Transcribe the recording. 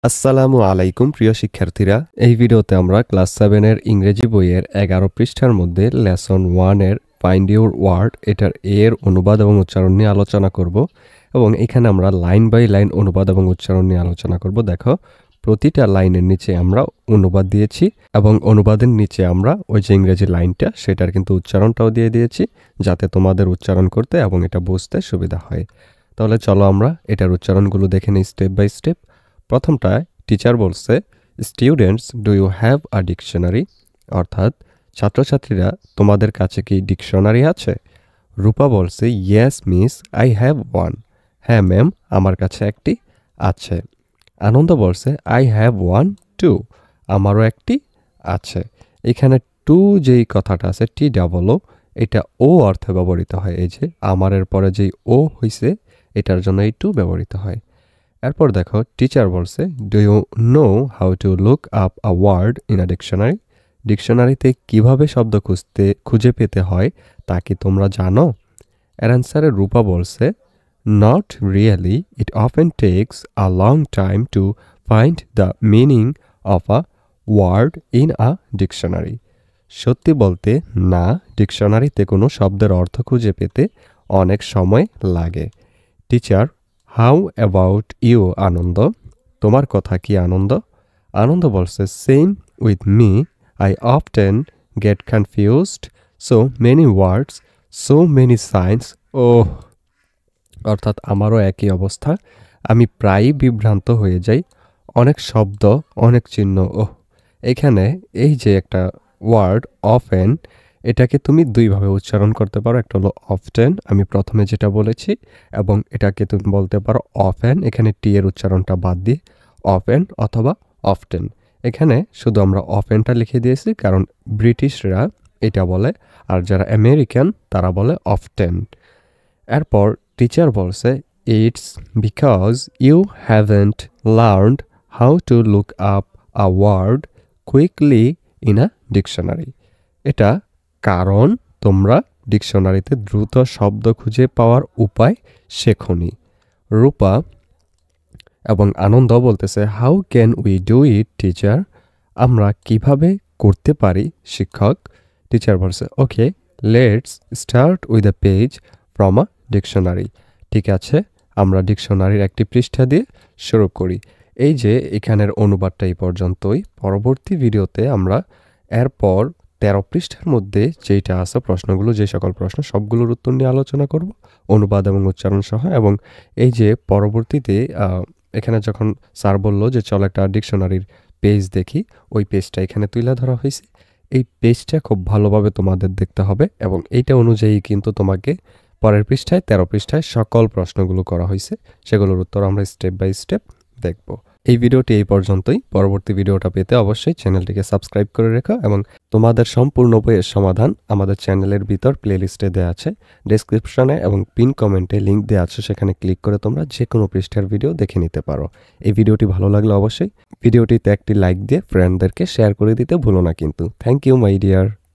আসসালামু আলাইকুম প্রিয় শিক্ষার্থীরা, এই ভিডিওতে আমরা ক্লাস 7 এর ইংরেজি বইয়ের 11 পৃষ্ঠার মধ্যে লেসন 1 এর ফাইন্ড ইউর ওয়ার্ড এটার এর অনুবাদ এবং উচ্চারণ নিয়ে আলোচনা করব এবং এখানে আমরা লাইন বাই লাইন অনুবাদ এবং উচ্চারণ নিয়ে আলোচনা করব। দেখো, প্রতিটা লাইনের নিচে আমরা অনুবাদ দিয়েছি এবং অনুবাদের নিচে আমরা ওই যে ইংরেজি লাইনটা সেটার কিন্তু উচ্চারণটাও দিয়ে দিয়েছি, যাতে তোমাদের উচ্চারণ করতে এবং এটা বুঝতে সুবিধা হয়। তাহলে চলো আমরা এটার উচ্চারণগুলো দেখে নিই স্টেপ বাই স্টেপ। প্রথমটায় টিচার বলছে, students do you have a dictionary, অর্থাৎ ছাত্রছাত্রীরা তোমাদের কাছে কি ডিকশনারি আছে? রূপা বলছে, yes miss I have one, হ্যাঁ ম্যাম আমার কাছে একটি আছে। আনন্দ বলছে, আই হ্যাভ ওয়ান টু, আমারও একটি আছে। এখানে টু যেই কথাটা আছে টি ডাবল ও, এটা ও অর্থে ব্যবহৃত হয়। এই যে আমারের পরে যেই ও হইছে এটার জন্য এই টু ব্যবহৃত হয়। এরপর দেখো, টিচার বলছে, do you know how to look up a word in a dictionary, ডিকশনারিতে কিভাবে শব্দ খুঁজে পেতে হয় তা কি তোমরা জানো? এর অ্যান্সারে রূপা বলছে, not really, it often takes a long time to find the meaning of a word in a dictionary. সত্যি বলতে না, ডিকশনারিতে কোনো শব্দের অর্থ খুঁজে পেতে অনেক সময় লাগে। Teacher, how about you Anand, তোমার কথা কি আনন্দ? আনন্দ বলছে, same with me, I often get confused, so many words, so many signs, oh, অর্থাৎ আমারও একই অবস্থা, আমি প্রায়ই বিভ্রান্ত হয়ে যাই, অনেক শব্দ, অনেক চিহ্ন, ওহ। এখানে এই যে একটা ওয়ার্ড অফেন, এটাকে তুমি দুইভাবে উচ্চারণ করতে পারো। একটা হলো অফটেন, আমি প্রথমে যেটা বলেছি, এবং এটাকে তুমি বলতে পারো অফেন, এখানে টি এর উচ্চারণটা বাদ দিয়ে অফেন অথবা অফটেন। এখানে শুধু আমরা অফেনটা লিখে দিয়েছি কারণ ব্রিটিশরা এটা বলে, আর যারা আমেরিকান তারা বলে অফটেন। এরপর টিচার বলছে, it's because you haven't learned how to look up a word quickly in a dictionary, এটা কারণ তোমরা ডিকশনারিতে দ্রুত শব্দ খুঁজে পাওয়ার উপায় শেখনি। রূপা এবং আনন্দ বলতেছে, how can we do it teacher, আমরা কিভাবে করতে পারি শিক্ষক? টিচার বলছে, okay let's start with a page from a dictionary, ঠিক আছে আমরা ডিকশনারির একটি পৃষ্ঠা দিয়ে শুরু করি। এই যে এখানের অনুবাদটা এই পর্যন্তই। পরবর্তী ভিডিওতে আমরা এরপর 13 পৃষ্ঠার মধ্যে যেইটা আছে প্রশ্নগুলো, যে সকল প্রশ্ন সবগুলোর উত্তর নিয়ে আলোচনা করব অনুবাদ এবং উচ্চারণ সহ। এবং এই যে পরবর্তীতে এখানে যখন স্যার বলল যে চল একটা ডিকশনারির পেজ দেখি, ওই পেজটা এখানে তুলে ধরা হয়েছে। এই পেজটা খুব ভালোভাবে তোমাদের দেখতে হবে এবং এইটা অনুযায়ী কিন্তু তোমাকে পরের পৃষ্ঠায় 13 পৃষ্ঠায় সকল প্রশ্নগুলো করা হয়েছে, সেগুলোর উত্তর আমরা স্টেপ বাই স্টেপ দেখব। এই ভিডিওটি এই পর্যন্তই। পরবর্তী ভিডিওটা পেতে অবশ্যই চ্যানেলটিকে সাবস্ক্রাইব করে রেখো এবং তোমাদের সম্পূর্ণ বইয়ের সমাধান আমাদের চ্যানেলের ভিতর প্লেলিস্টে দেওয়া আছে, ডেসক্রিপশনে এবং পিন কমেন্টে লিঙ্ক দেওয়া আছে, সেখানে ক্লিক করে তোমরা যে কোনো পৃষ্ঠার ভিডিও দেখে নিতে পারো। এই ভিডিওটি ভালো লাগলে অবশ্যই ভিডিওটিতে একটি লাইক দিয়ে ফ্রেন্ডদেরকে শেয়ার করে দিতে ভুলো না কিন্তু। Thank you my deer.